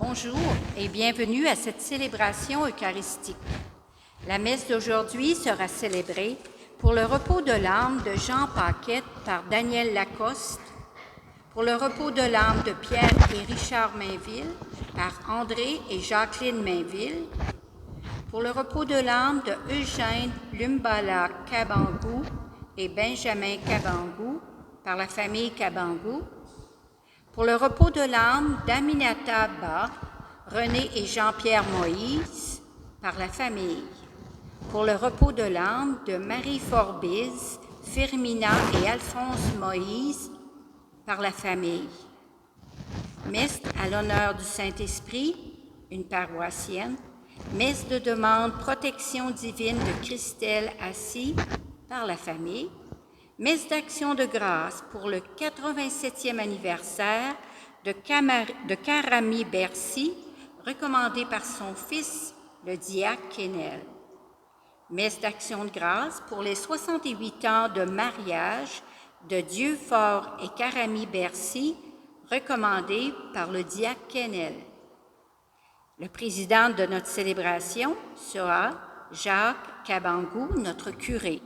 Bonjour et bienvenue à cette célébration eucharistique. La messe d'aujourd'hui sera célébrée pour le repos de l'âme de Jean Paquette par Daniel Lacoste, pour le repos de l'âme de Pierre et Richard Mainville par André et Jacqueline Mainville, pour le repos de l'âme de Eugène Lumbala Kabangou et Benjamin Kabangou par la famille Kabangou, pour le repos de l'âme d'Aminata Ba, René et Jean-Pierre Moïse par la famille, pour le repos de l'âme de Marie Forbise, Firmina et Alphonse Moïse par la famille. Messe à l'honneur du Saint-Esprit, une paroissienne. Messe de demande protection divine de Christelle Assis par la famille. Messe d'action de grâce pour le 87e anniversaire de Karami Bercy, recommandé par son fils, le diacre Quesnel. Messe d'action de grâce pour les 68 ans de mariage de Dieufort et Karami Bercy, recommandé par le diacre Quesnel. Le président de notre célébration sera Jacques Kabangou, notre curé.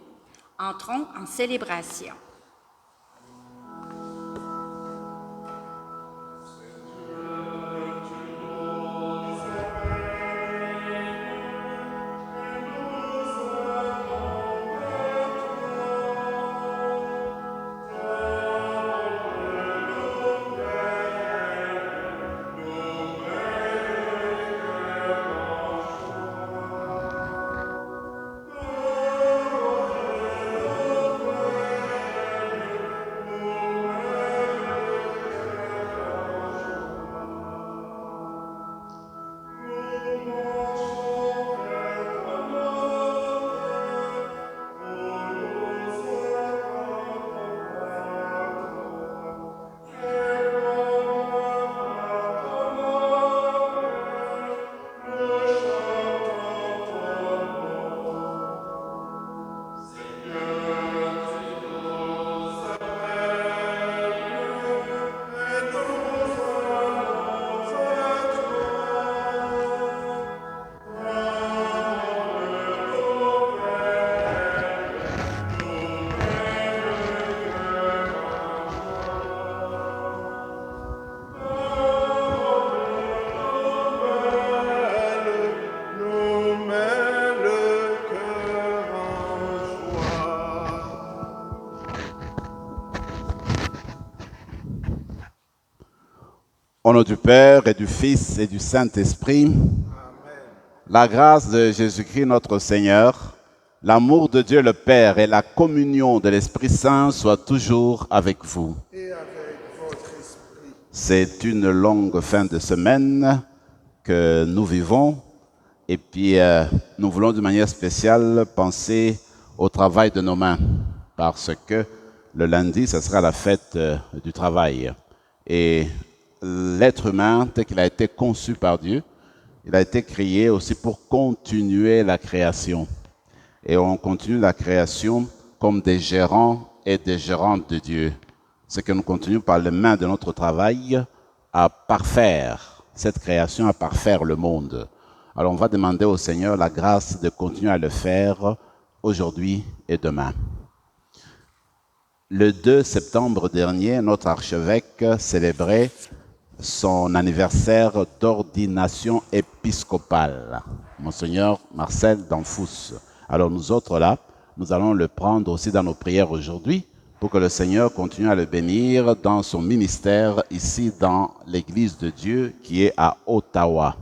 Entrons en célébration. Au nom du Père et du Fils et du Saint-Esprit, Amen. La grâce de Jésus-Christ notre Seigneur, l'amour de Dieu le Père et la communion de l'Esprit Saint soient toujours avec vous. Et avec votre esprit. C'est une longue fin de semaine que nous vivons et puis nous voulons de manière spéciale penser au travail de nos mains parce que le lundi, ce sera la fête du travail. Et l'être humain, tel qu'il a été conçu par Dieu, il a été créé aussi pour continuer la création. Et on continue la création comme des gérants et des gérantes de Dieu. C'est que nous continuons par les mains de notre travail à parfaire cette création, à parfaire le monde. Alors on va demander au Seigneur la grâce de continuer à le faire aujourd'hui et demain. Le 2 septembre dernier, notre archevêque célébrait son anniversaire d'ordination épiscopale, Monseigneur Marcel Danfous. Alors nous autres là, nous allons le prendre aussi dans nos prières aujourd'hui pour que le Seigneur continue à le bénir dans son ministère ici dans l'Église de Dieu qui est à Ottawa.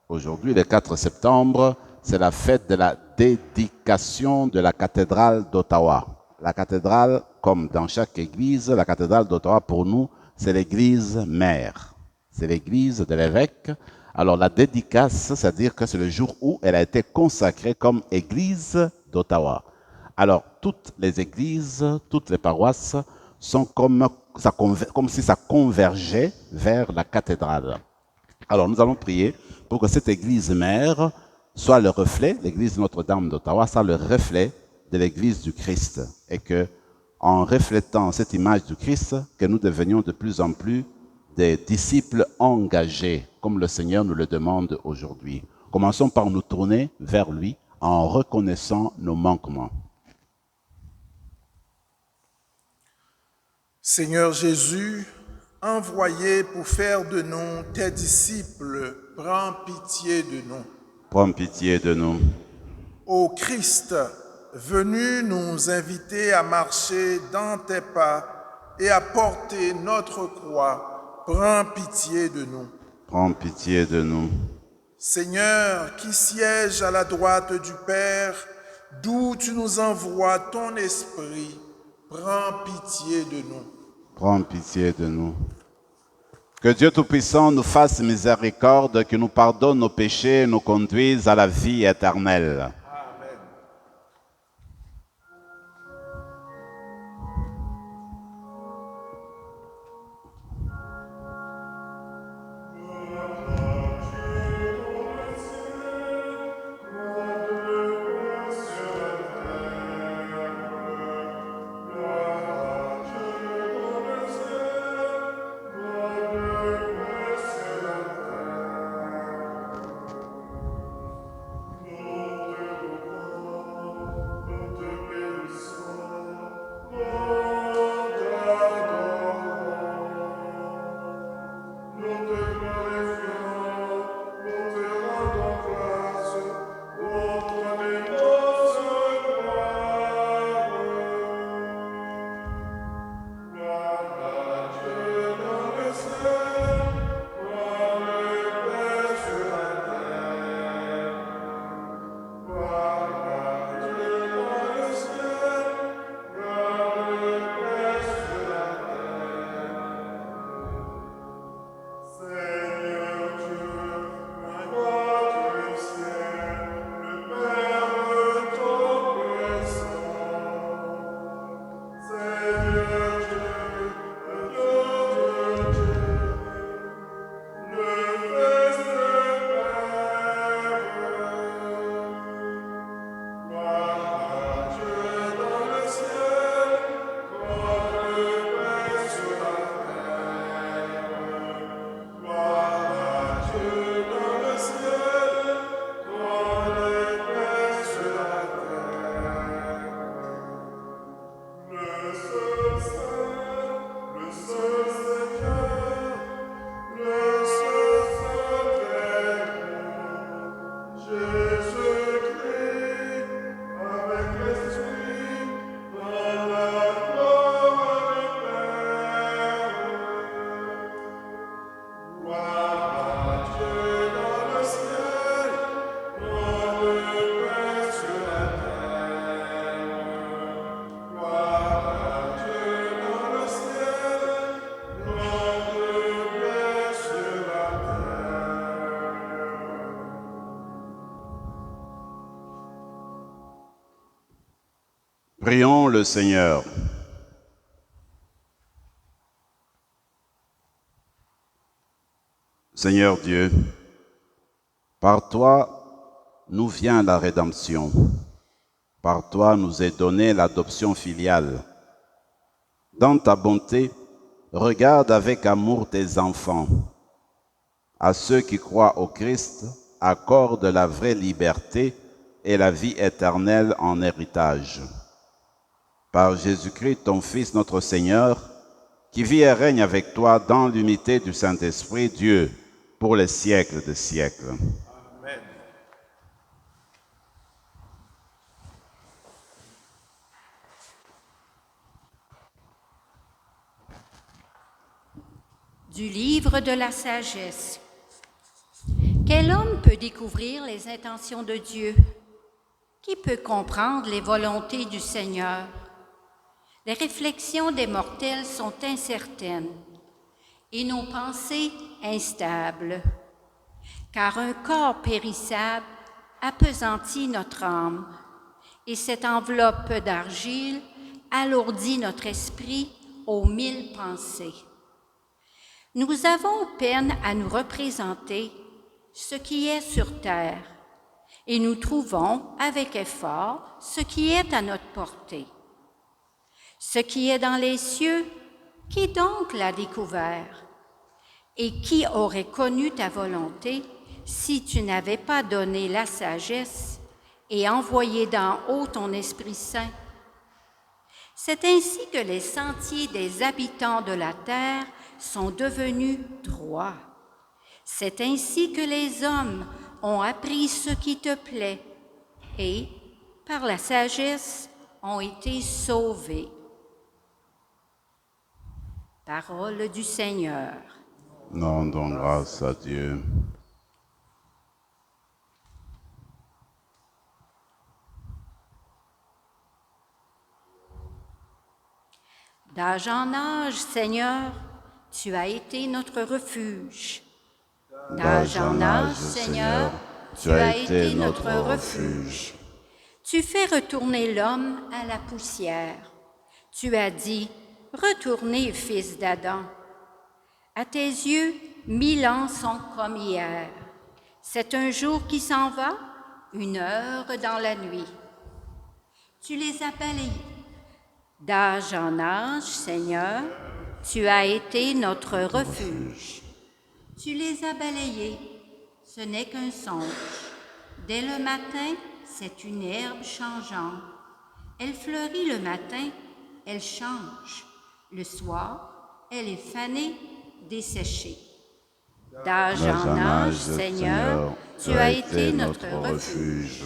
Aujourd'hui, le 4 septembre, c'est la fête de la dédication de la cathédrale d'Ottawa. La cathédrale, comme dans chaque église, la cathédrale d'Ottawa, pour nous, c'est l'église mère. C'est l'église de l'évêque. Alors la dédicace, c'est-à-dire que c'est le jour où elle a été consacrée comme église d'Ottawa. Alors toutes les églises, toutes les paroisses sont comme si ça convergeait vers la cathédrale. Alors nous allons prier pour que cette église mère soit le reflet, l'église Notre-Dame d'Ottawa, soit le reflet de l'église du Christ. Et que, en reflétant cette image du Christ, que nous devenions de plus en plus des disciples engagés, comme le Seigneur nous le demande aujourd'hui. Commençons par nous tourner vers lui en reconnaissant nos manquements. Seigneur Jésus, envoyé pour faire de nous tes disciples, prends pitié de nous. Prends pitié de nous. Ô Christ, venu nous inviter à marcher dans tes pas et à porter notre croix, prends pitié de nous. Prends pitié de nous. Seigneur, qui siège à la droite du Père, d'où tu nous envoies ton esprit, prends pitié de nous. Prends pitié de nous. Que Dieu Tout-Puissant nous fasse miséricorde, qu'il nous pardonne nos péchés et nous conduise à la vie éternelle. Prions le Seigneur. Seigneur Dieu, par toi nous vient la rédemption. Par toi nous est donnée l'adoption filiale. Dans ta bonté, regarde avec amour tes enfants. À ceux qui croient au Christ, accorde la vraie liberté et la vie éternelle en héritage. Par Jésus-Christ, ton Fils, notre Seigneur, qui vit et règne avec toi dans l'unité du Saint-Esprit, Dieu, pour les siècles des siècles. Amen. Du livre de la sagesse. Quel homme peut découvrir les intentions de Dieu? Qui peut comprendre les volontés du Seigneur? Les réflexions des mortels sont incertaines et nos pensées instables, car un corps périssable appesantit notre âme et cette enveloppe d'argile alourdit notre esprit aux 1000 pensées. Nous avons peine à nous représenter ce qui est sur terre et nous trouvons avec effort ce qui est à notre portée. Ce qui est dans les cieux, qui donc l'a découvert? Et qui aurait connu ta volonté si tu n'avais pas donné la sagesse et envoyé d'en haut ton Esprit Saint? C'est ainsi que les sentiers des habitants de la terre sont devenus droits. C'est ainsi que les hommes ont appris ce qui te plaît et, par la sagesse, ont été sauvés. Parole du Seigneur. Nous rendons grâce à Dieu. D'âge en âge, Seigneur, tu as été notre refuge. D'âge en âge, Seigneur, tu as été notre refuge. Tu fais retourner l'homme à la poussière. Tu as dit, retournez, fils d'Adam. À tes yeux, 1000 ans sont comme hier. C'est un jour qui s'en va, une heure dans la nuit. Tu les as balayés. D'âge en âge, Seigneur, tu as été notre refuge. Tu les as balayés, ce n'est qu'un songe. Dès le matin, c'est une herbe changeante. Elle fleurit le matin, elle change. Le soir, elle est fanée, desséchée. D'âge en âge, Seigneur, tu as été notre refuge.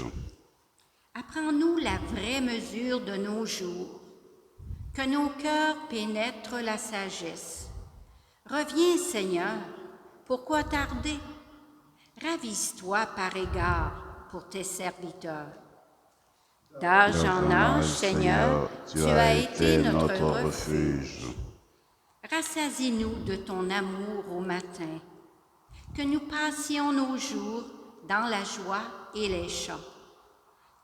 Apprends-nous la vraie mesure de nos jours, que nos cœurs pénètrent la sagesse. Reviens, Seigneur, pourquoi tarder? Ravise-toi par égard pour tes serviteurs. D'âge en âge, Seigneur, tu as été notre refuge. Rassasie-nous de ton amour au matin, que nous passions nos jours dans la joie et les chants.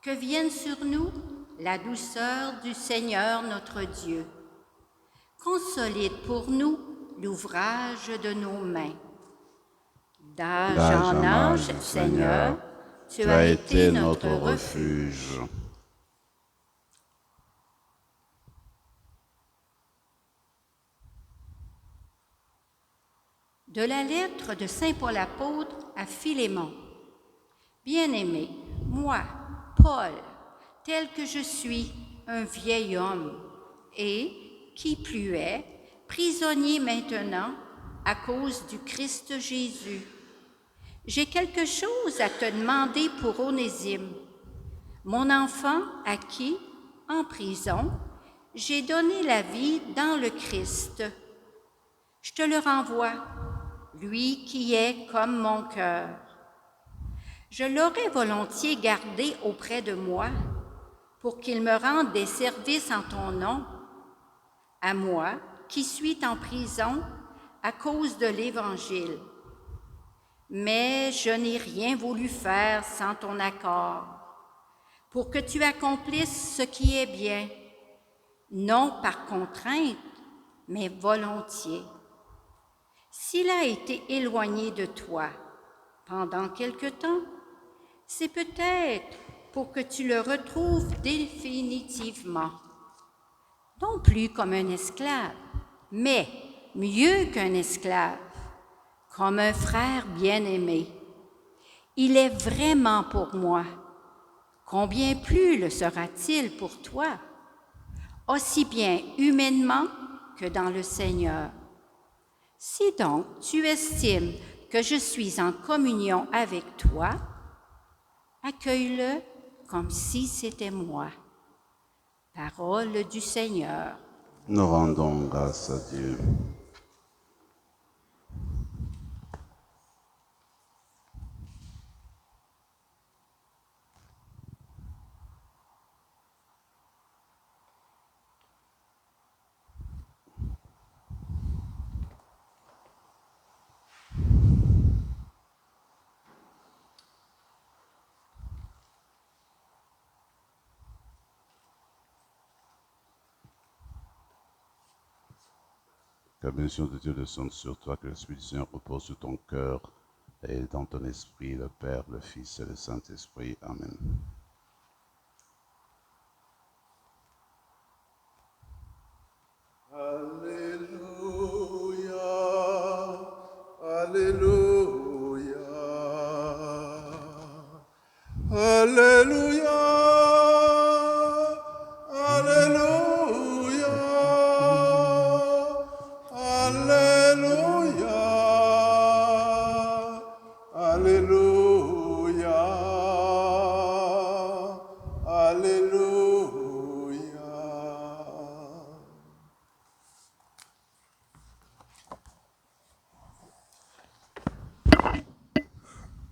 Que vienne sur nous la douceur du Seigneur notre Dieu. Consolide pour nous l'ouvrage de nos mains. D'âge en âge, Seigneur, tu as été notre refuge. De la lettre de saint Paul apôtre à Philémon. Bien-aimé, moi, Paul, tel que je suis, un vieil homme, et, qui plus est, prisonnier maintenant à cause du Christ Jésus. J'ai quelque chose à te demander pour Onésime, mon enfant à qui, en prison, j'ai donné la vie dans le Christ. Je te le renvoie, lui qui est comme mon cœur. Je l'aurais volontiers gardé auprès de moi pour qu'il me rende des services en ton nom, à moi qui suis en prison à cause de l'Évangile. Mais je n'ai rien voulu faire sans ton accord, pour que tu accomplisses ce qui est bien, non par contrainte, mais volontiers. S'il a été éloigné de toi pendant quelque temps, c'est peut-être pour que tu le retrouves définitivement. Non plus comme un esclave, mais mieux qu'un esclave, comme un frère bien-aimé. Il est vraiment pour moi. Combien plus le sera-t-il pour toi, aussi bien humainement que dans le Seigneur. Si donc tu estimes que je suis en communion avec toi, accueille-le comme si c'était moi. Parole du Seigneur. Nous rendons grâce à Dieu. Que la bénédiction de Dieu descende sur toi, que l'Esprit du Seigneur repose sur ton cœur et dans ton esprit, le Père, le Fils et le Saint-Esprit. Amen. Alléluia,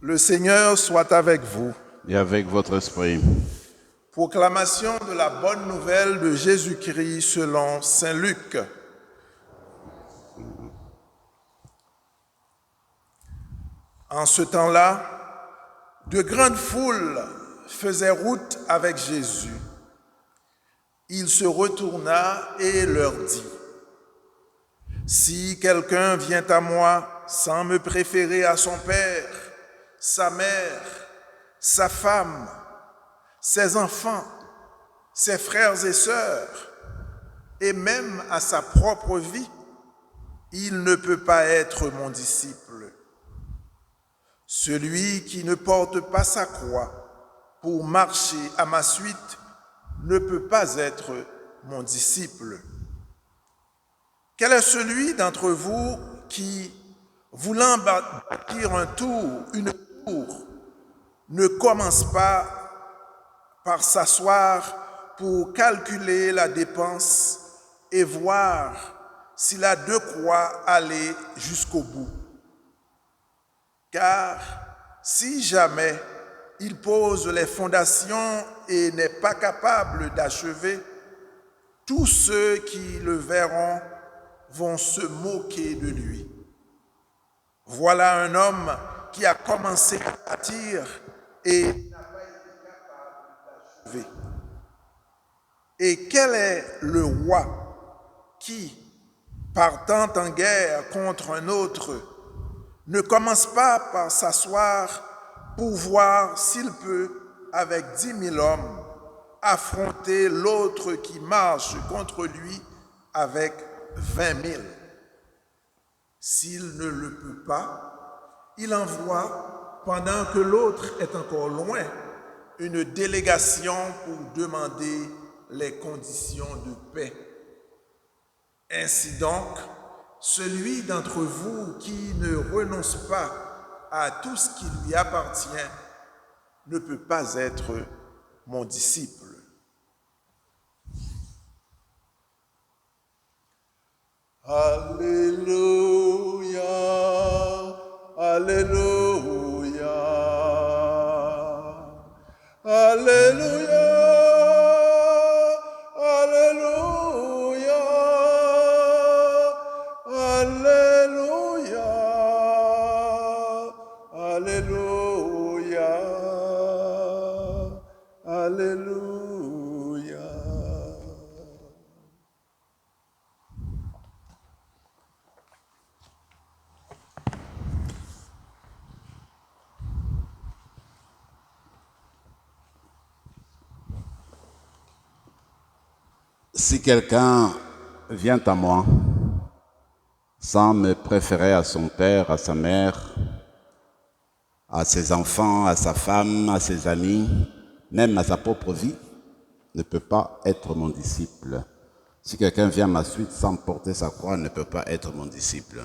Le Seigneur soit avec vous. Et avec votre esprit. Proclamation de la bonne nouvelle de Jésus-Christ selon saint Luc. En ce temps-là, de grandes foules faisaient route avec Jésus. Il se retourna et leur dit, « Si quelqu'un vient à moi sans me préférer à son père, sa mère, sa femme, ses enfants, ses frères et sœurs, et même à sa propre vie, il ne peut pas être mon disciple. Celui qui ne porte pas sa croix pour marcher à ma suite ne peut pas être mon disciple. Quel est celui d'entre vous qui, voulant bâtir une tour, ne commence pas par s'asseoir pour calculer la dépense et voir s'il a de quoi aller jusqu'au bout? Car si jamais il pose les fondations et n'est pas capable d'achever, tous ceux qui le verront vont se moquer de lui. Voilà un homme qui a commencé à bâtir et n'a pas été capable d'achever. Et quel est le roi qui, partant en guerre contre un autre, ne commence pas par s'asseoir pour voir s'il peut, avec 10 000 hommes, affronter l'autre qui marche contre lui avec 20 000. S'il ne le peut pas, il envoie, pendant que l'autre est encore loin, une délégation pour demander les conditions de paix. Ainsi donc, celui d'entre vous qui ne renonce pas à tout ce qui lui appartient ne peut pas être mon disciple. Alléluia, Alléluia, Alléluia, Alléluia, Alléluia, Alléluia, Alléluia. Si quelqu'un vient à moi sans me préférer à son père, à sa mère, à ses enfants, à sa femme, à ses amis, même à sa propre vie, ne peut pas être mon disciple. Si quelqu'un vient à ma suite sans porter sa croix, ne peut pas être mon disciple.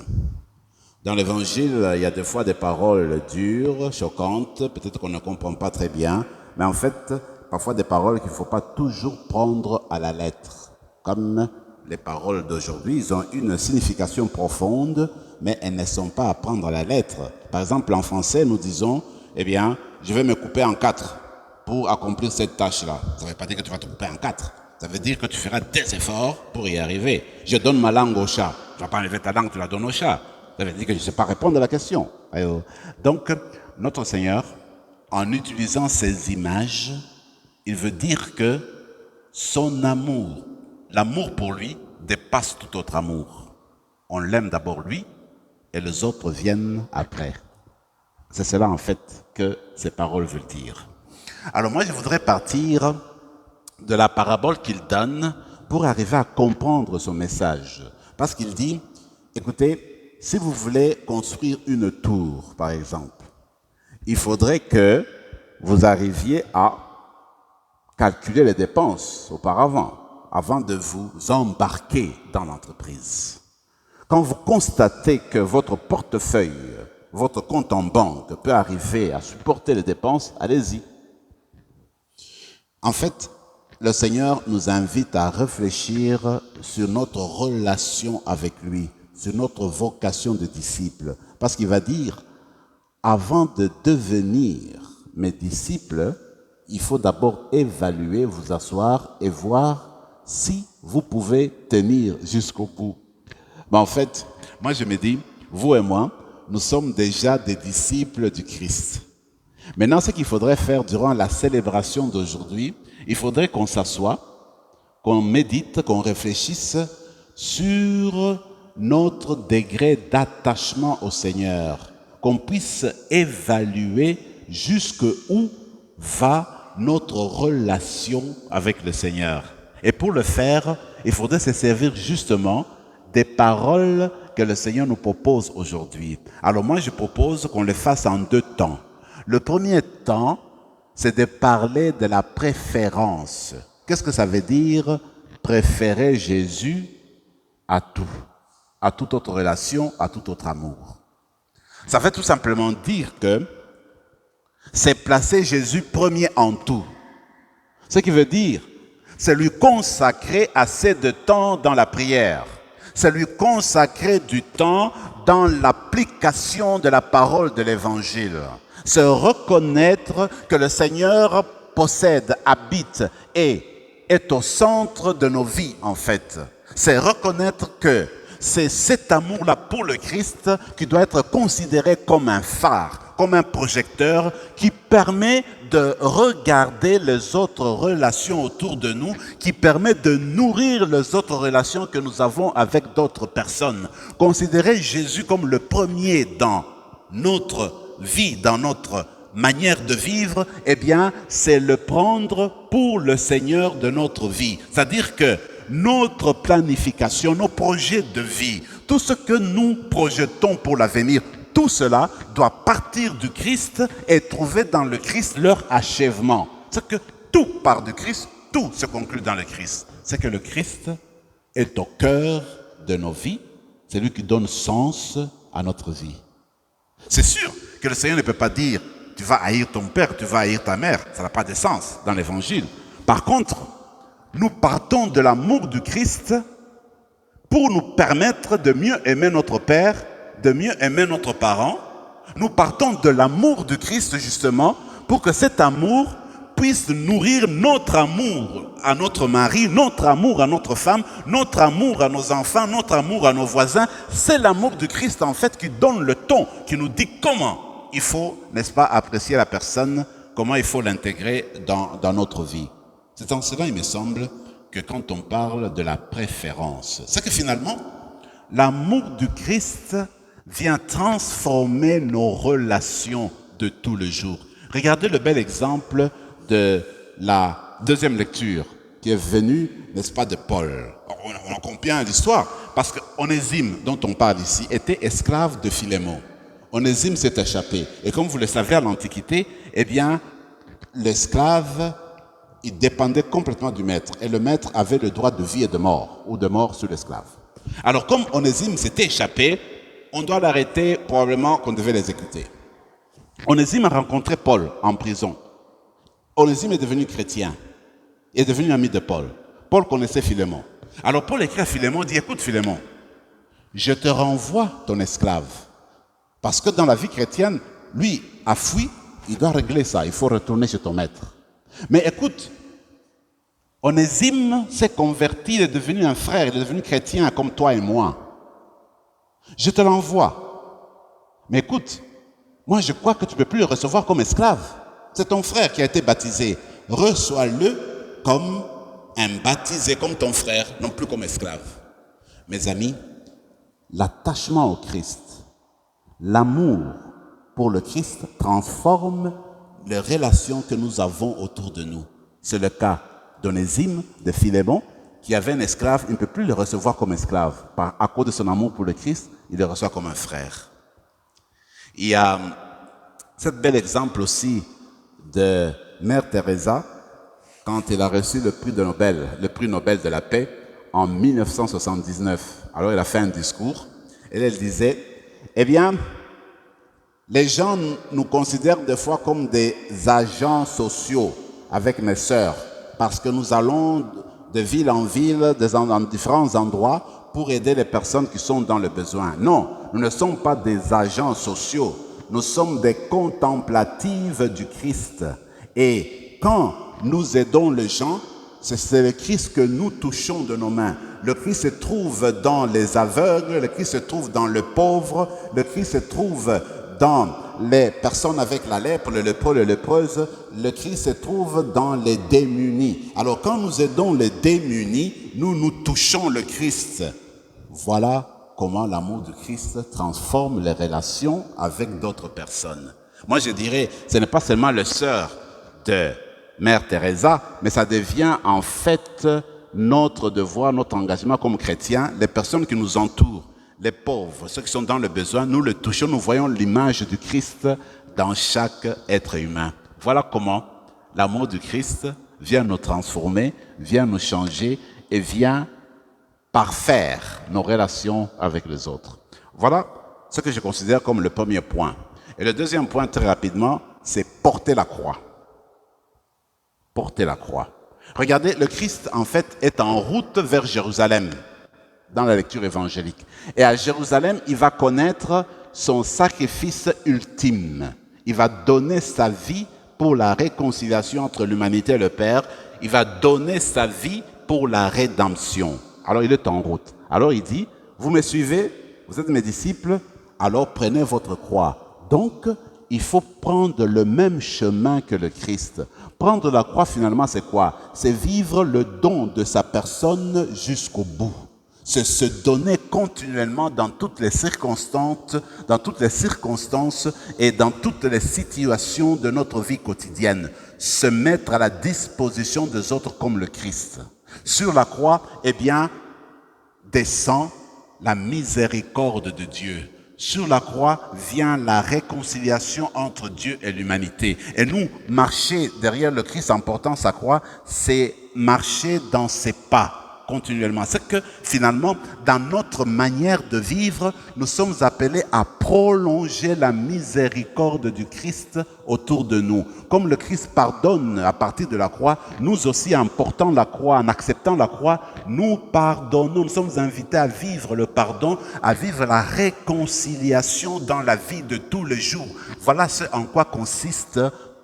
Dans l'Évangile, il y a des fois des paroles dures, choquantes, peut-être qu'on ne comprend pas très bien, mais en fait, parfois des paroles qu'il ne faut pas toujours prendre à la lettre. Comme les paroles d'aujourd'hui, ils ont une signification profonde, mais elles ne sont pas à prendre à la lettre. Par exemple, en français, nous disons, eh bien, je vais me couper en 4 pour accomplir cette tâche-là. Ça ne veut pas dire que tu vas te couper en 4. Ça veut dire que tu feras des efforts pour y arriver. Je donne ma langue au chat. Tu ne vas pas enlever ta langue, tu la donnes au chat. Ça veut dire que je ne sais pas répondre à la question. Donc, notre Seigneur, en utilisant ces images, il veut dire que son amour, l'amour pour lui, dépasse tout autre amour. On l'aime d'abord lui, et les autres viennent après. C'est cela en fait que ces paroles veulent dire. Alors moi je voudrais partir de la parabole qu'il donne pour arriver à comprendre son message. Parce qu'il dit, écoutez, si vous voulez construire une tour, par exemple, il faudrait que vous arriviez à calculer les dépenses auparavant, avant de vous embarquer dans l'entreprise. Quand vous constatez que votre portefeuille, votre compte en banque peut arriver à supporter les dépenses, allez-y. En fait, le Seigneur nous invite à réfléchir sur notre relation avec lui, sur notre vocation de disciple. Parce qu'il va dire, avant de devenir mes disciples, il faut d'abord évaluer, vous asseoir et voir si vous pouvez tenir jusqu'au bout. Mais en fait, moi je me dis, vous et moi, nous sommes déjà des disciples du Christ. Maintenant, ce qu'il faudrait faire durant la célébration d'aujourd'hui, il faudrait qu'on s'assoie, qu'on médite, qu'on réfléchisse sur notre degré d'attachement au Seigneur, qu'on puisse évaluer jusqu'où va notre relation avec le Seigneur. Et pour le faire, il faudrait se servir justement des paroles que le Seigneur nous propose aujourd'hui. Alors moi, je propose qu'on le fasse en 2 temps. Le premier temps, c'est de parler de la préférence. Qu'est-ce que ça veut dire préférer Jésus à tout, à toute autre relation, à tout autre amour? Ça veut tout simplement dire que c'est placer Jésus premier en tout. Ce qui veut dire, c'est lui consacrer assez de temps dans la prière. C'est lui consacrer du temps dans l'application de la parole de l'Évangile. C'est reconnaître que le Seigneur possède, habite et est au centre de nos vies en fait. C'est reconnaître que c'est cet amour-là pour le Christ qui doit être considéré comme un phare, comme un projecteur qui permet de regarder les autres relations autour de nous, qui permet de nourrir les autres relations que nous avons avec d'autres personnes. Considérer Jésus comme le premier dans notre vie, dans notre manière de vivre, eh bien, c'est le prendre pour le Seigneur de notre vie. C'est-à-dire que notre planification, nos projets de vie, tout ce que nous projetons pour l'avenir, tout cela doit partir du Christ et trouver dans le Christ leur achèvement. C'est que tout part du Christ, tout se conclut dans le Christ. C'est que le Christ est au cœur de nos vies, c'est lui qui donne sens à notre vie. C'est sûr que le Seigneur ne peut pas dire « tu vas haïr ton père, tu vas haïr ta mère », ça n'a pas de sens dans l'Évangile. Par contre, nous partons de l'amour du Christ pour nous permettre de mieux aimer notre Père, de mieux aimer notre parent. Nous partons de l'amour du Christ justement pour que cet amour puisse nourrir notre amour à notre mari, notre amour à notre femme, notre amour à nos enfants, notre amour à nos voisins. C'est l'amour du Christ en fait qui donne le ton, qui nous dit comment il faut, n'est-ce pas, apprécier la personne, comment il faut l'intégrer dans notre vie. C'est en cela, il me semble, que quand on parle de la préférence, c'est que finalement, l'amour du Christ vient transformer nos relations de tous les jours. Regardez le bel exemple de la deuxième lecture qui est venue, n'est-ce pas, de Paul. On comprend bien l'histoire, parce qu'Onésime, dont on parle ici, était esclave de Philémon. Onésime s'est échappé. Et comme vous le savez à l'Antiquité, eh bien, l'esclave, il dépendait complètement du maître. Et le maître avait le droit de vie et de mort, ou de mort sur l'esclave. Alors, comme Onésime s'était échappé, on doit l'arrêter, probablement qu'on devait l'exécuter. Onésime a rencontré Paul en prison. Onésime est devenu chrétien. Il est devenu ami de Paul. Paul connaissait Philémon. Alors Paul écrit à Philémon, dit, écoute Philémon, je te renvoie ton esclave. Parce que dans la vie chrétienne, lui a fui, il doit régler ça, il faut retourner chez ton maître. Mais écoute, Onésime s'est converti, il est devenu un frère, il est devenu chrétien comme toi et moi. Je te l'envoie. Mais écoute, moi je crois que tu ne peux plus le recevoir comme esclave. C'est ton frère qui a été baptisé. Reçois-le comme un baptisé, comme ton frère, non plus comme esclave. Mes amis, l'attachement au Christ, l'amour pour le Christ transforme les relations que nous avons autour de nous. C'est le cas d'Onésime, de Philémon, qui avait un esclave, il ne peut plus le recevoir comme esclave. À cause de son amour pour le Christ, il le reçoit comme un frère. Il y a cet bel exemple aussi de Mère Teresa, quand elle a reçu le prix Nobel de la paix en 1979. Alors elle a fait un discours et elle disait, eh bien, les gens nous considèrent des fois comme des agents sociaux avec mes sœurs, parce que nous allons de ville en ville, dans différents endroits, pour aider les personnes qui sont dans le besoin. Non, nous ne sommes pas des agents sociaux. nous sommes des contemplatives du Christ. Et quand nous aidons les gens, c'est le Christ que nous touchons de nos mains. Le Christ se trouve dans les aveugles, le Christ se trouve dans le pauvre, le Christ se trouve dans les personnes avec la lèpre, le lépreux, les lépreuses, le Christ se trouve dans les démunis. Alors quand nous aidons les démunis, nous touchons le Christ. Voilà comment l'amour du Christ transforme les relations avec d'autres personnes. Moi je dirais, ce n'est pas seulement le sœur de Mère Teresa, mais ça devient en fait notre devoir, notre engagement comme chrétiens, les personnes qui nous entourent, les pauvres, ceux qui sont dans le besoin, nous les touchons, nous voyons l'image du Christ dans chaque être humain. Voilà comment l'amour du Christ vient nous transformer, vient nous changer et vient parfaire nos relations avec les autres. Voilà ce que je considère comme le premier point. Et le deuxième point, très rapidement, c'est porter la croix. Porter la croix. Regardez, le Christ, en fait, est en route vers Jérusalem, dans la lecture évangélique. Et à Jérusalem, il va connaître son sacrifice ultime. Il va donner sa vie pour la réconciliation entre l'humanité et le Père. Il va donner sa vie pour la rédemption. Alors, il est en route. Alors, il dit, vous me suivez, vous êtes mes disciples, alors prenez votre croix. Donc, il faut prendre le même chemin que le Christ. Prendre la croix, finalement, c'est quoi? C'est vivre le don de sa personne jusqu'au bout. C'est se donner continuellement dans toutes les circonstances et dans toutes les situations de notre vie quotidienne. Se mettre à la disposition des autres comme le Christ. Sur la croix, eh bien, descend la miséricorde de Dieu. Sur la croix vient la réconciliation entre Dieu et l'humanité. Et nous, marcher derrière le Christ en portant sa croix, c'est marcher dans ses pas continuellement. C'est que finalement, dans notre manière de vivre, nous sommes appelés à prolonger la miséricorde du Christ autour de nous. Comme le Christ pardonne à partir de la croix, nous aussi, en portant la croix, en acceptant la croix, nous pardonnons. Nous sommes invités à vivre le pardon, à vivre la réconciliation dans la vie de tous les jours. Voilà ce en quoi consiste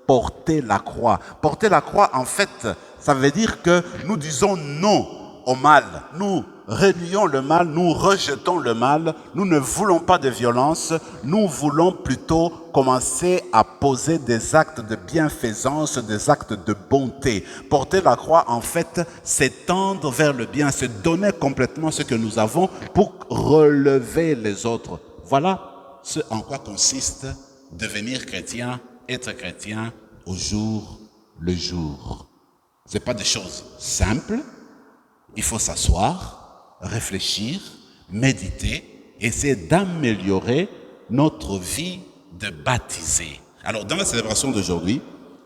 porter la croix. Porter la croix, en fait, ça veut dire que nous disons non au mal. Nous renions le mal, nous rejetons le mal, nous ne voulons pas de violence, nous voulons plutôt commencer à poser des actes de bienfaisance, des actes de bonté. Porter la croix, en fait, c'est tendre vers le bien, c'est donner complètement ce que nous avons pour relever les autres. Voilà ce en quoi consiste devenir chrétien, être chrétien au jour le jour. Ce n'est pas des choses simples. Il faut s'asseoir, réfléchir, méditer, essayer d'améliorer notre vie de baptisé. Alors, dans la célébration d'aujourd'hui,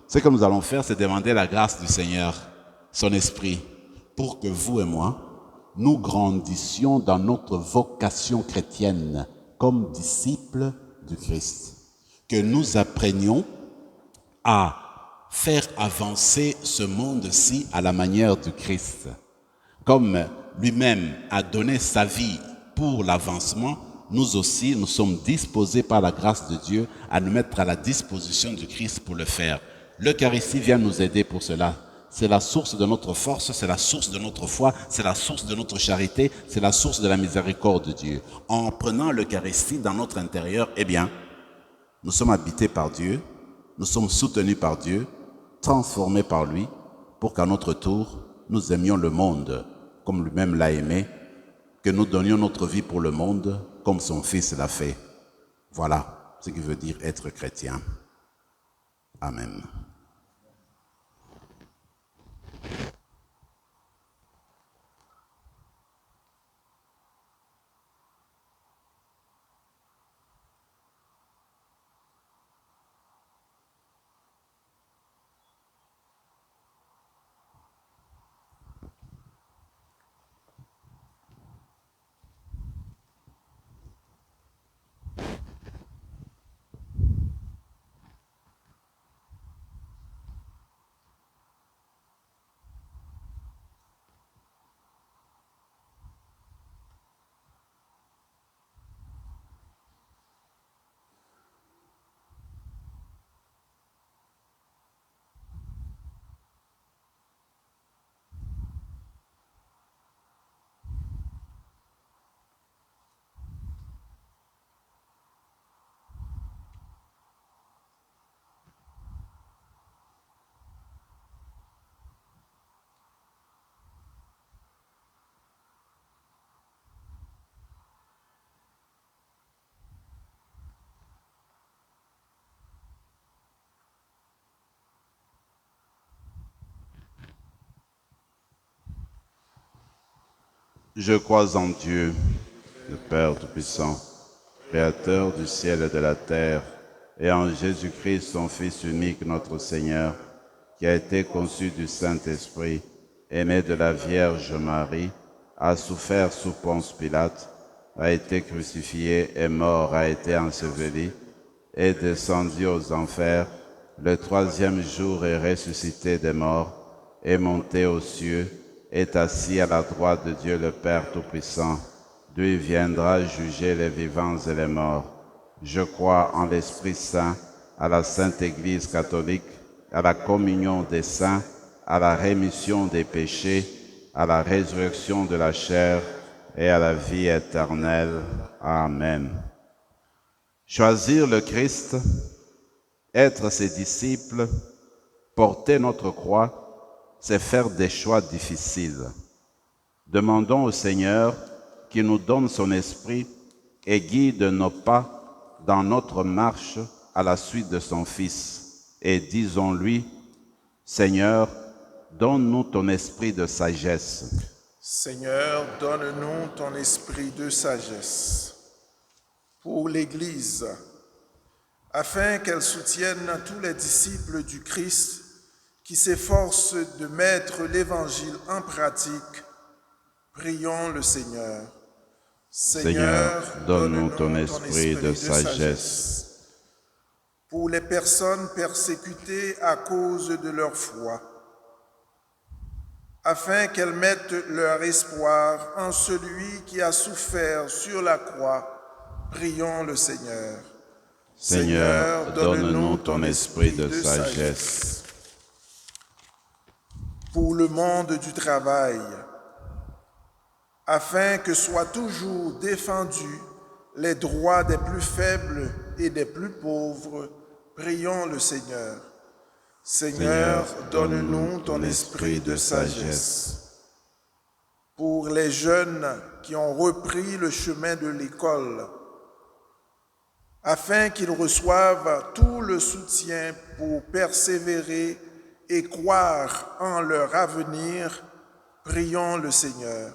ce que nous allons faire, c'est demander la grâce du Seigneur, son Esprit, pour que vous et moi, nous grandissions dans notre vocation chrétienne comme disciples du Christ. Que nous apprenions à faire avancer ce monde-ci à la manière du Christ. Comme lui-même a donné sa vie pour l'avancement, nous aussi, nous sommes disposés par la grâce de Dieu à nous mettre à la disposition du Christ pour le faire. L'Eucharistie vient nous aider pour cela. C'est la source de notre force, c'est la source de notre foi, c'est la source de notre charité, c'est la source de la miséricorde de Dieu. En prenant l'Eucharistie dans notre intérieur, eh bien, nous sommes habités par Dieu, nous sommes soutenus par Dieu, transformés par lui, pour qu'à notre tour, nous aimions le monde comme lui-même l'a aimé, que nous donnions notre vie pour le monde comme son Fils l'a fait. Voilà ce qui veut dire être chrétien. Amen. Je crois en Dieu, le Père Tout-Puissant, Créateur du ciel et de la terre, et en Jésus-Christ, son Fils unique, notre Seigneur, qui a été conçu du Saint-Esprit, né de la Vierge Marie, a souffert sous Ponce Pilate, a été crucifié, est mort, a été enseveli, est descendu aux enfers, le troisième jour est ressuscité des morts, est monté aux cieux, est assis à la droite de Dieu le Père Tout-Puissant, d'où il viendra juger les vivants et les morts. Je crois en l'Esprit Saint, à la Sainte Église catholique, à la communion des saints, à la rémission des péchés, à la résurrection de la chair et à la vie éternelle. Amen. Choisir le Christ, être ses disciples, porter notre croix, c'est faire des choix difficiles. Demandons au Seigneur qu'il nous donne son esprit et guide nos pas dans notre marche à la suite de son Fils. Et disons-lui, Seigneur, donne-nous ton esprit de sagesse. Seigneur, donne-nous ton esprit de sagesse pour l'Église, afin qu'elle soutienne tous les disciples du Christ qui s'efforcent de mettre l'Évangile en pratique. Prions le Seigneur. Seigneur, donne-nous ton esprit de sagesse. Pour les personnes persécutées à cause de leur foi, afin qu'elles mettent leur espoir en celui qui a souffert sur la croix. Prions le Seigneur. Seigneur, donne-nous ton esprit de sagesse. Pour le monde du travail, afin que soient toujours défendus les droits des plus faibles et des plus pauvres, prions le Seigneur. Seigneur, donne-nous ton esprit de sagesse. Pour les jeunes qui ont repris le chemin de l'école, afin qu'ils reçoivent tout le soutien pour persévérer et croire en leur avenir, prions le Seigneur.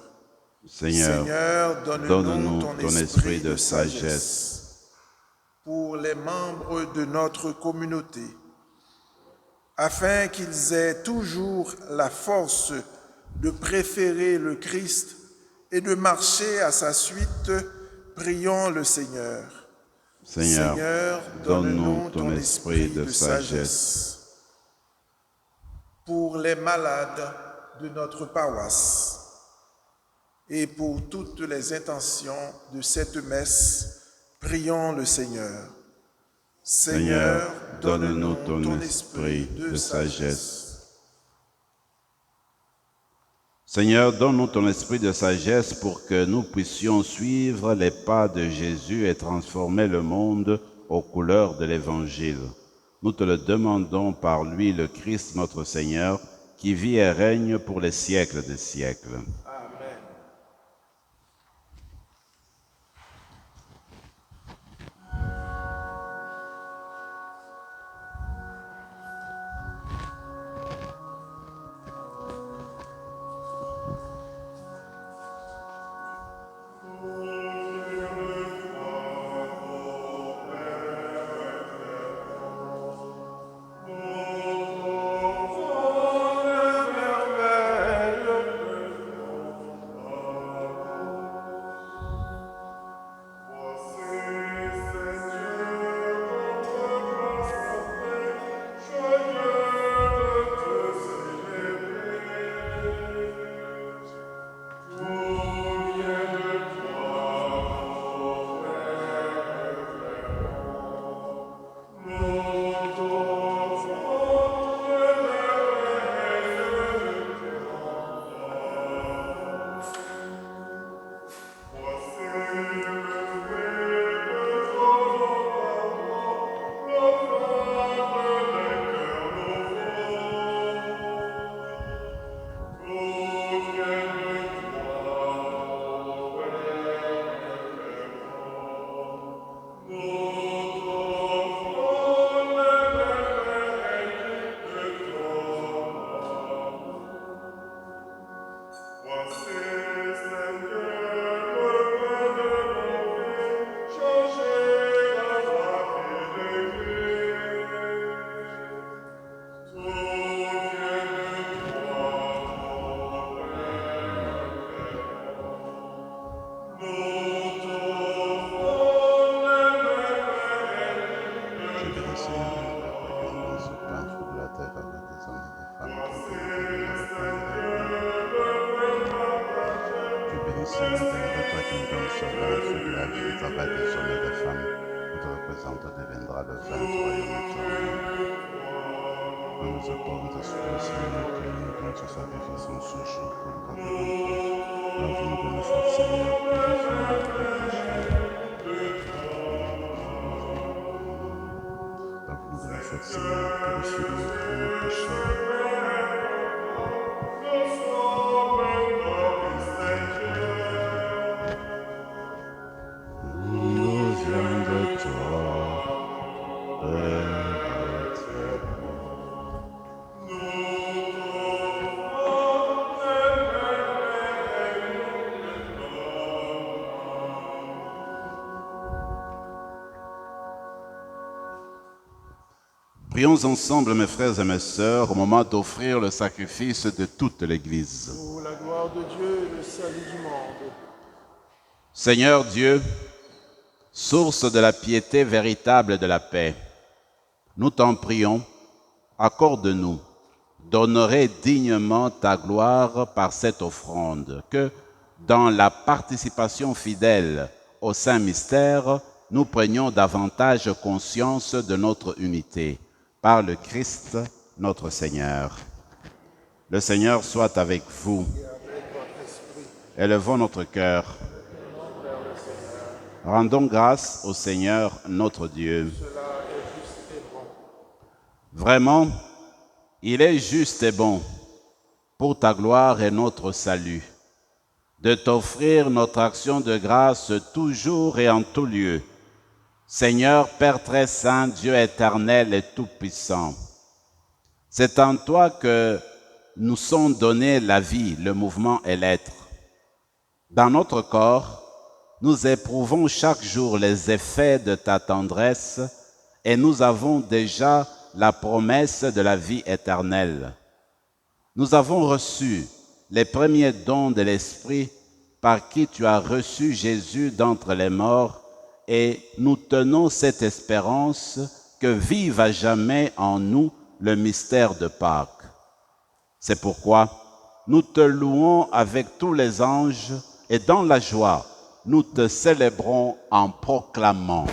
Seigneur, donne-nous ton esprit de sagesse. Pour les membres de notre communauté, afin qu'ils aient toujours la force de préférer le Christ et de marcher à sa suite, prions le Seigneur. Seigneur, donne-nous ton esprit de sagesse. Pour les malades de notre paroisse et pour toutes les intentions de cette messe, prions le Seigneur. Seigneur, donne-nous ton esprit de sagesse. Seigneur, donne-nous ton esprit de sagesse pour que nous puissions suivre les pas de Jésus et transformer le monde aux couleurs de l'Évangile. Nous te le demandons par lui, le Christ notre Seigneur, qui vit et règne pour les siècles des siècles. toi qui nous donnes cela, feu de la vie, du travail des hommes et des femmes, notre représentant deviendra le vin du royaume éternel. Dans nos apports d'esprit, Seigneur, que nous quand tu sacrifies son jour pour le garder dans toi. Lave-nous de nos fautes, Seigneur, purifie-nous de nos péchés. Lave-nous de nos fautes, Seigneur, purifie-nous de nos péchés. Nous viens de toi, Père éternel. Prions ensemble, mes frères et mes sœurs, au moment d'offrir le sacrifice de toute l'Église. Pour la gloire de Dieu et le salut du monde. Seigneur Dieu, source de la piété véritable et de la paix, nous t'en prions, accorde-nous d'honorer dignement ta gloire par cette offrande, que dans la participation fidèle au Saint Mystère, nous prenions davantage conscience de notre unité. Par le Christ, notre Seigneur. Le Seigneur soit avec vous. Élevons notre cœur. Rendons grâce au Seigneur, notre Dieu. Vraiment, il est juste et bon, pour ta gloire et notre salut, de t'offrir notre action de grâce toujours et en tout lieu. Seigneur, Père très saint, Dieu éternel et tout-puissant, c'est en toi que nous sont donnés la vie, le mouvement et l'être. Dans notre corps, nous éprouvons chaque jour les effets de ta tendresse et nous avons déjà la promesse de la vie éternelle. Nous avons reçu les premiers dons de l'Esprit par qui tu as reçu Jésus d'entre les morts et nous tenons cette espérance que vive à jamais en nous le mystère de Pâques. C'est pourquoi nous te louons avec tous les anges et dans la joie, nous te célébrons en proclamant.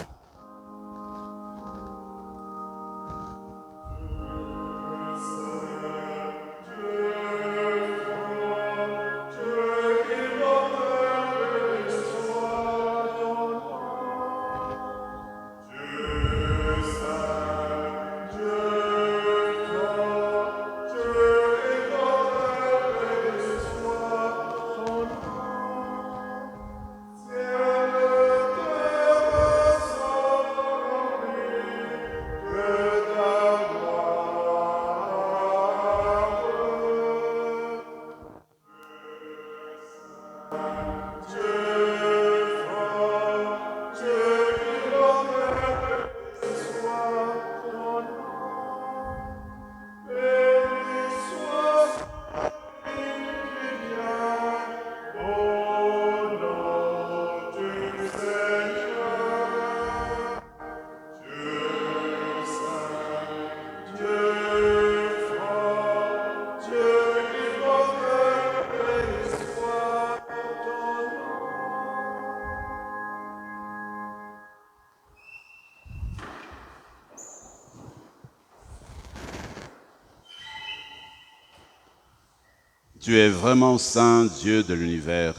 Tu es vraiment saint, Dieu de l'univers,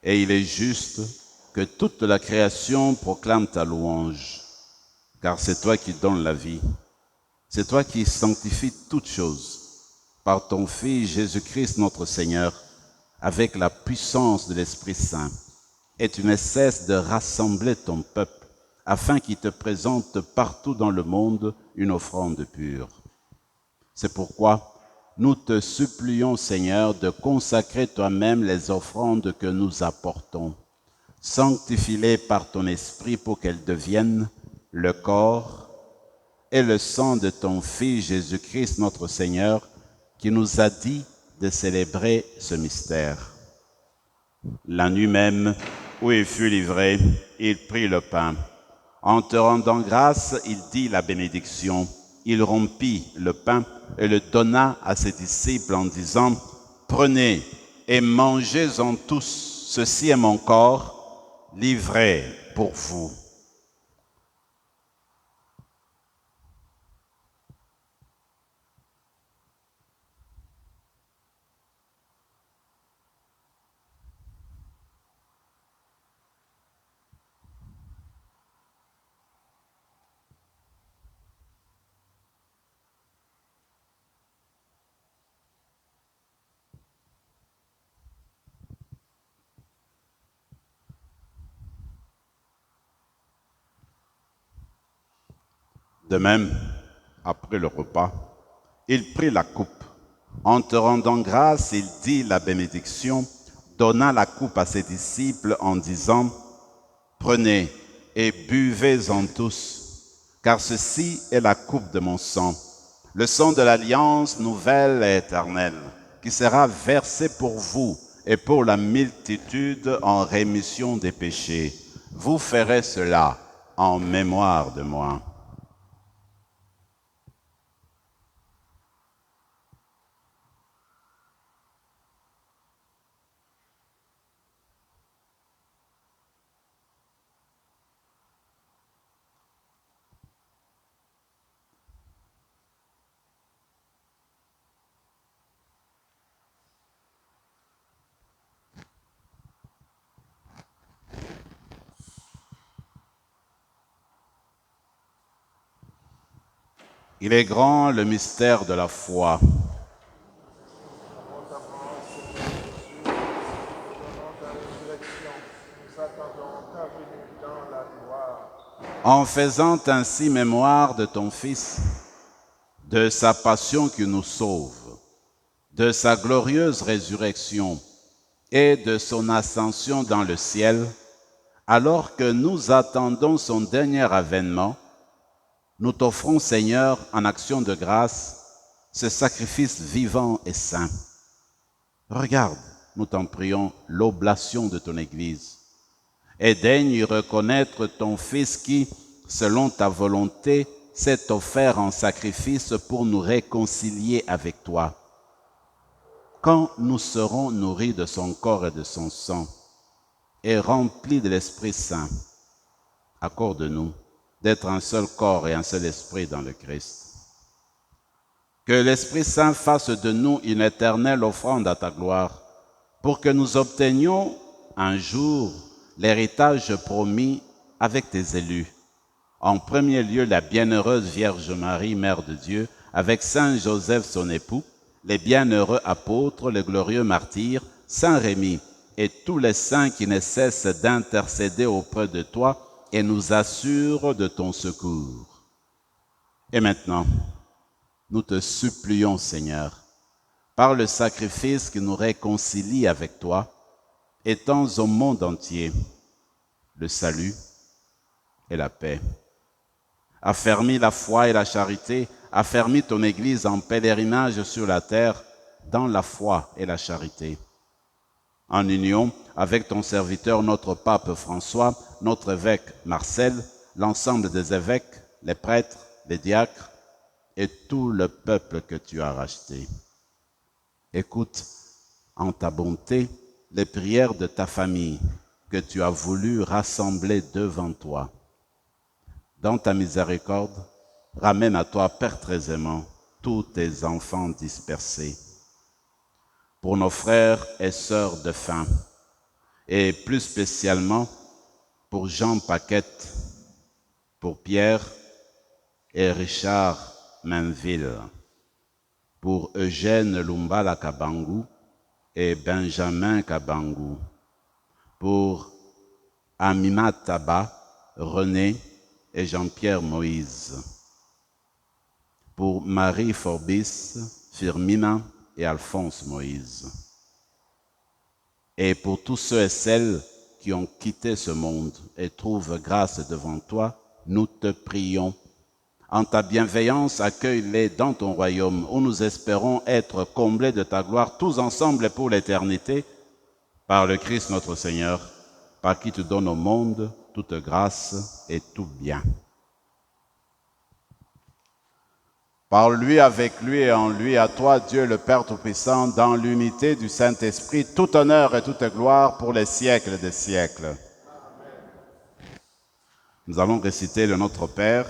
et il est juste que toute la création proclame ta louange, car c'est toi qui donnes la vie, c'est toi qui sanctifies toutes choses par ton Fils Jésus-Christ notre Seigneur, avec la puissance de l'Esprit Saint, et tu ne cesses de rassembler ton peuple, afin qu'il te présente partout dans le monde une offrande pure. C'est pourquoi nous te supplions, Seigneur, de consacrer toi-même les offrandes que nous apportons. Sanctifie-les par ton Esprit pour qu'elles deviennent le corps et le sang de ton Fils Jésus-Christ notre Seigneur, qui nous a dit de célébrer ce mystère. La nuit même où il fut livré, il prit le pain. En te rendant grâce, il dit la bénédiction. Il rompit le pain et le donna à ses disciples en disant « Prenez et mangez-en tous. ceci est mon corps livré pour vous. De même, après le repas, il prit la coupe. En te rendant grâce, il dit la bénédiction, donna la coupe à ses disciples en disant, « Prenez et buvez-en tous, car ceci est la coupe de mon sang, le sang de l'alliance nouvelle et éternelle, qui sera versé pour vous et pour la multitude en rémission des péchés. Vous ferez cela en mémoire de moi. » Il est grand le mystère de la foi. En faisant ainsi mémoire de ton Fils, de sa passion qui nous sauve, de sa glorieuse résurrection et de son ascension dans le ciel, alors que nous attendons son dernier avènement, nous t'offrons, Seigneur, en action de grâce, ce sacrifice vivant et saint. Regarde, nous t'en prions, l'oblation de ton Église, et daigne y reconnaître ton Fils qui, selon ta volonté, s'est offert en sacrifice pour nous réconcilier avec toi. Quand nous serons nourris de son corps et de son sang, et remplis de l'Esprit Saint, accorde-nous d'être un seul corps et un seul esprit dans le Christ. Que l'Esprit Saint fasse de nous une éternelle offrande à ta gloire, pour que nous obtenions un jour l'héritage promis avec tes élus. En premier lieu, la bienheureuse Vierge Marie, Mère de Dieu, avec Saint Joseph son époux, les bienheureux apôtres, les glorieux martyrs, Saint Rémy et tous les saints qui ne cessent d'intercéder auprès de toi et nous assurent de ton secours. Et maintenant, nous te supplions, Seigneur, par le sacrifice qui nous réconcilie avec toi, étends au monde entier le salut et la paix. Affermis la foi et la charité, affermis ton Église en pèlerinage sur la terre dans la foi et la charité. En union avec ton serviteur, notre pape François, notre évêque Marcel, l'ensemble des évêques, les prêtres, les diacres et tout le peuple que tu as racheté. Écoute en ta bonté les prières de ta famille que tu as voulu rassembler devant toi. Dans ta miséricorde, ramène à toi, Père très aimant, tous tes enfants dispersés. Pour nos frères et sœurs défunts, et plus spécialement pour Jean Paquette, pour Pierre et Richard Mainville, pour Eugène Lumbala Kabangu et Benjamin Kabangu, pour Amima Taba, René et Jean-Pierre Moïse, pour Marie Forbis, Firmina et Alphonse Moïse, et pour tous ceux et celles qui ont quitté ce monde et trouvent grâce devant toi, nous te prions. En ta bienveillance, accueille-les dans ton royaume, où nous espérons être comblés de ta gloire, tous ensemble et pour l'éternité, par le Christ notre Seigneur, par qui tu donnes au monde toute grâce et tout bien. Par lui, avec lui et en lui, à toi, Dieu le Père Tout-Puissant, dans l'unité du Saint-Esprit, tout honneur et toute gloire pour les siècles des siècles. Nous allons réciter le Notre Père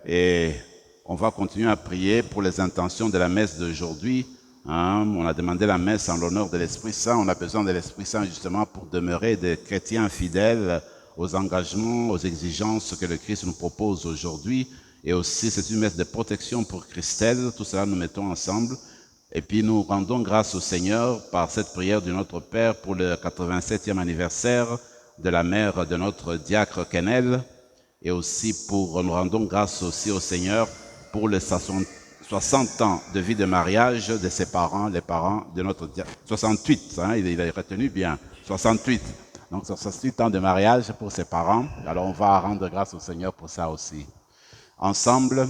et on va continuer à prier pour les intentions de la messe d'aujourd'hui. On a demandé la messe en l'honneur de l'Esprit Saint. On a besoin de l'Esprit Saint justement pour demeurer des chrétiens fidèles aux engagements, aux exigences que le Christ nous propose aujourd'hui. Et aussi, c'est une messe de protection pour Christelle. Tout cela, nous mettons ensemble. Et puis, nous rendons grâce au Seigneur par cette prière du Notre Père pour le 87e anniversaire de la mère de notre diacre Kenel. Et aussi, nous rendons grâce aussi au Seigneur pour les 60 ans de vie de mariage de ses parents, les parents de notre diacre. 68, il a retenu bien, 68. Donc, 68 ans de mariage pour ses parents. Alors, on va rendre grâce au Seigneur pour ça aussi. Ensemble,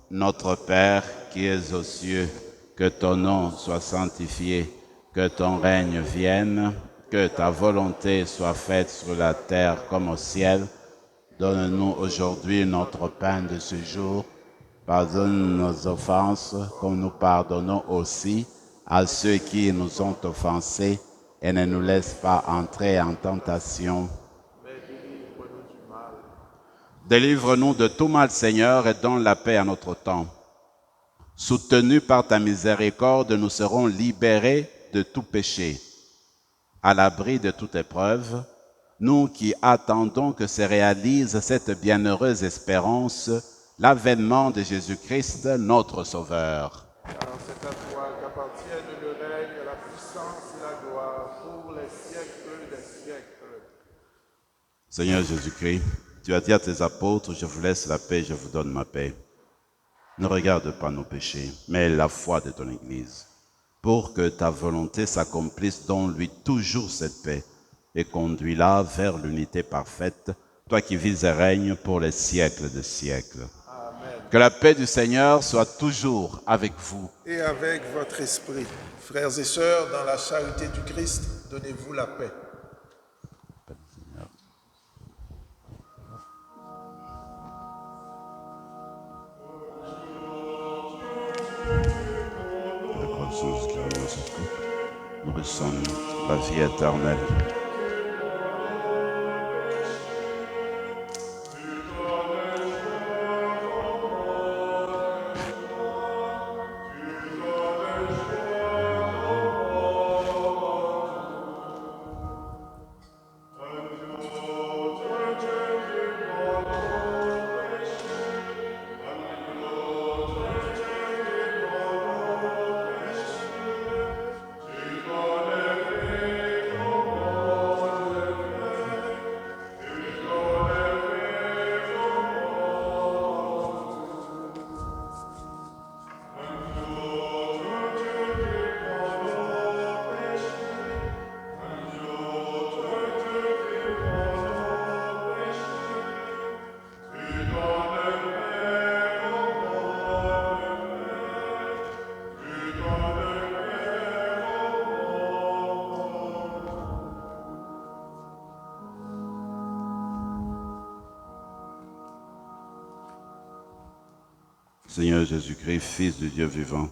notre Père qui es aux cieux, que ton nom soit sanctifié, que ton règne vienne, que ta volonté soit faite sur la terre comme au ciel. Donne-nous aujourd'hui notre pain de ce jour. Pardonne nos offenses comme nous pardonnons aussi à ceux qui nous ont offensés et ne nous laisse pas entrer en tentation. Délivre-nous de tout mal, Seigneur, et donne la paix à notre temps. Soutenus par ta miséricorde, nous serons libérés de tout péché, à l'abri de toute épreuve, nous qui attendons que se réalise cette bienheureuse espérance, l'avènement de Jésus-Christ, notre Sauveur. Car c'est à toi qu'appartiennent le règne, la puissance et la gloire pour les siècles des siècles. Seigneur Jésus-Christ, tu as dit à tes apôtres, je vous laisse la paix, je vous donne ma paix. Ne regarde pas nos péchés, mais la foi de ton Église, pour que ta volonté s'accomplisse, donne-lui toujours cette paix et conduis-la vers l'unité parfaite, toi qui vis et règnes pour les siècles des siècles. Amen. Que la paix du Seigneur soit toujours avec vous. Et avec votre esprit, frères et sœurs, dans la charité du Christ, donnez-vous la paix. Nous recevons la vie éternelle. Seigneur Jésus-Christ, Fils du Dieu vivant,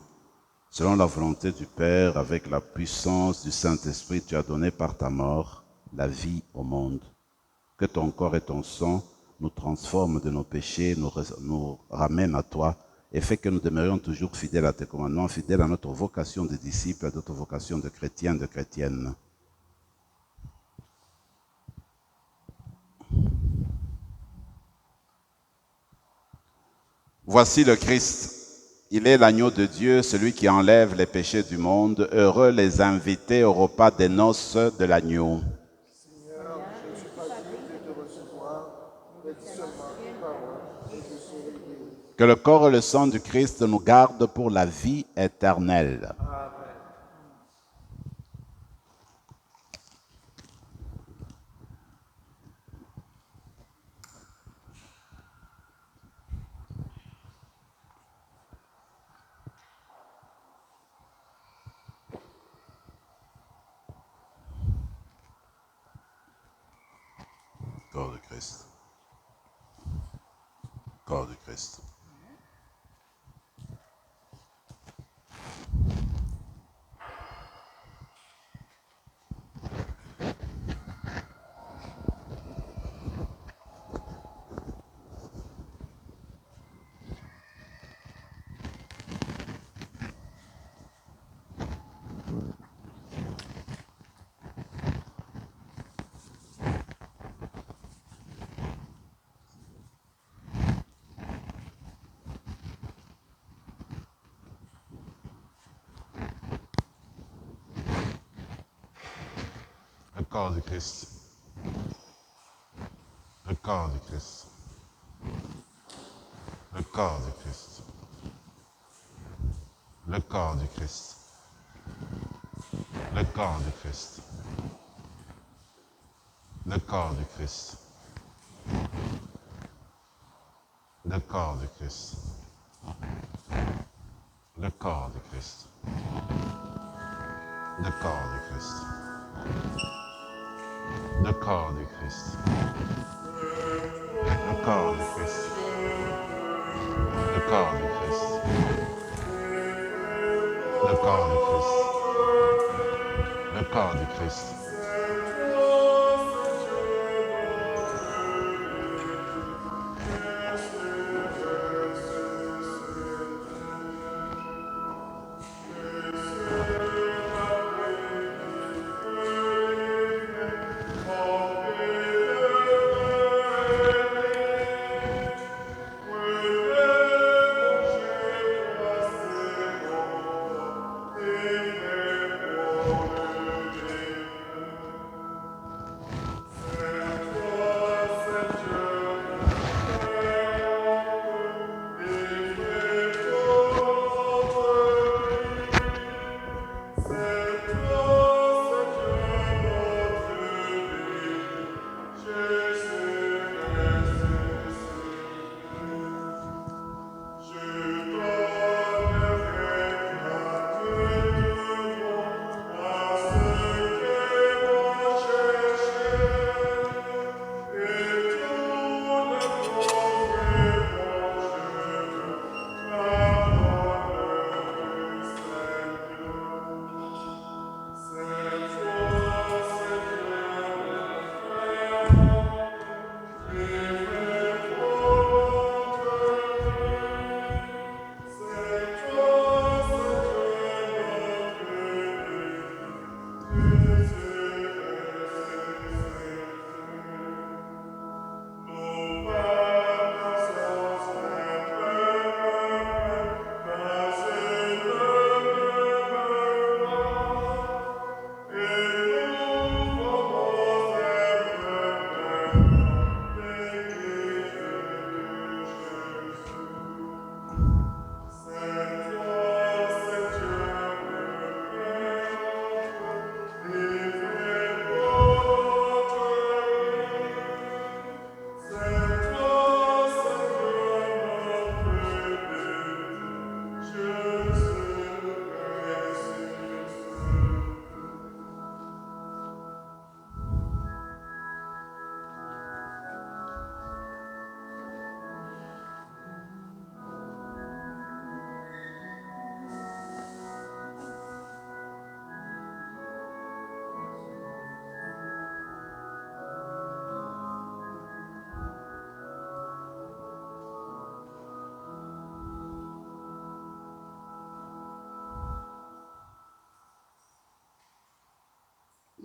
selon la volonté du Père, avec la puissance du Saint-Esprit, tu as donné par ta mort la vie au monde. Que ton corps et ton sang nous transforment de nos péchés, nous ramènent à toi et fait que nous demeurions toujours fidèles à tes commandements, fidèles à notre vocation de disciples, à notre vocation de chrétiens, de chrétiennes. Voici le Christ. Il est l'agneau de Dieu, celui qui enlève les péchés du monde. Heureux les invités au repas des noces de l'agneau. Seigneur, je ne suis pas digne de te recevoir, mais dis seulement une parole et je serai guéri. Que le corps et le sang du Christ nous gardent pour la vie éternelle. Amen. Corps de Christ. Corps de Christ. corps du Christ. Le corps du Christ. Le corps du Christ. Le corps du Christ. Le corps du Christ. Le corps du Christ. Le corps du Christ. Le corps du Christ. Le corps du Christ. Le corps du Christ. Le corps du Christ. Le corps du Christ. Le corps du Christ. Le corps du Christ.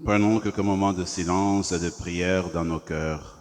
Prenons quelques moments de silence et de prière dans nos cœurs.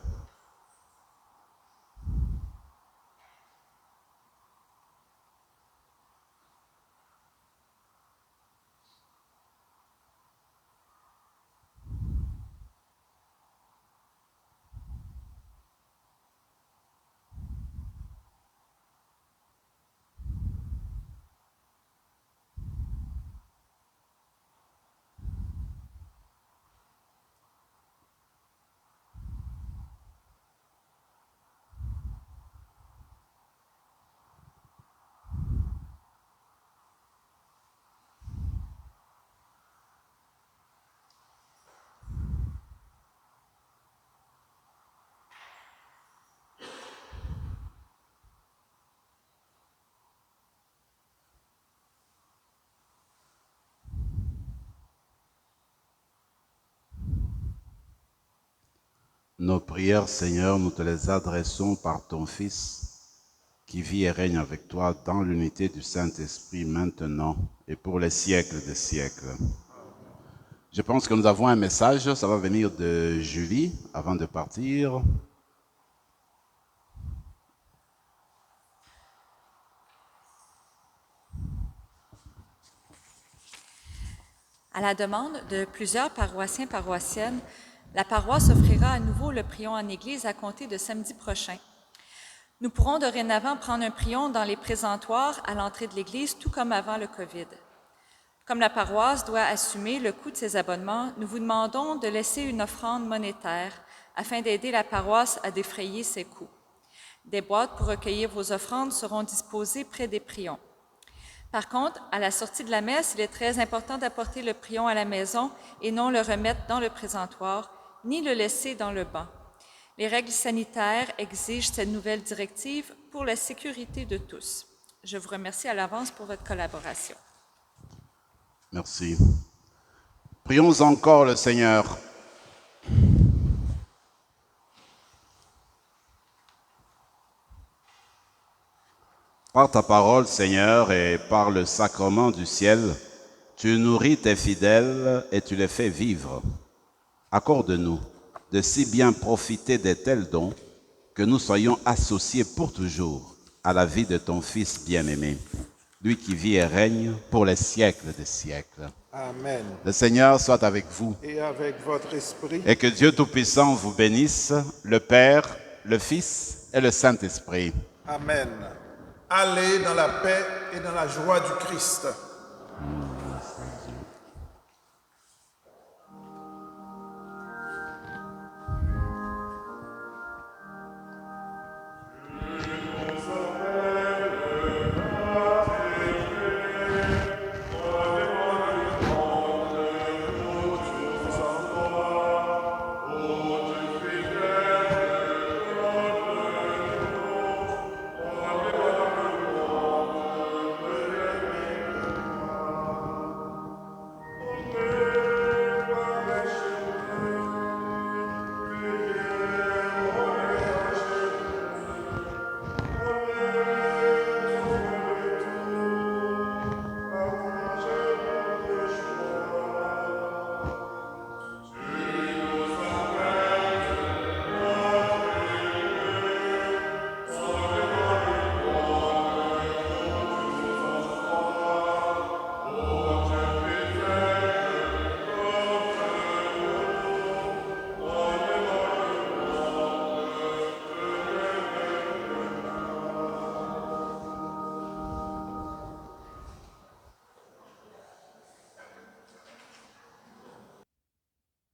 Nos prières, Seigneur, nous te les adressons par ton Fils, qui vit et règne avec toi dans l'unité du Saint-Esprit maintenant et pour les siècles des siècles. Je pense que nous avons un message, ça va venir de Julie avant de partir. À la demande de plusieurs paroissiens paroissiennes, la paroisse offrira à nouveau le prion en Église à compter de samedi prochain. Nous pourrons dorénavant prendre un prion dans les présentoirs à l'entrée de l'Église, tout comme avant le COVID. Comme la paroisse doit assumer le coût de ses abonnements, nous vous demandons de laisser une offrande monétaire afin d'aider la paroisse à défrayer ses coûts. Des boîtes pour recueillir vos offrandes seront disposées près des prions. Par contre, à la sortie de la messe, il est très important d'apporter le prion à la maison et non le remettre dans le présentoir, ni le laisser dans le banc. Les règles sanitaires exigent cette nouvelle directive pour la sécurité de tous. Je vous remercie à l'avance pour votre collaboration. Merci. Prions encore le Seigneur. Par ta parole, Seigneur, et par le sacrement du ciel, tu nourris tes fidèles et tu les fais vivre. Accorde-nous de si bien profiter de tels dons que nous soyons associés pour toujours à la vie de ton Fils bien-aimé, lui qui vit et règne pour les siècles des siècles. Amen. Le Seigneur soit avec vous Et avec votre esprit. et que Dieu Tout-Puissant vous bénisse, le Père, le Fils et le Saint-Esprit. Amen. Allez dans la paix et dans la joie du Christ.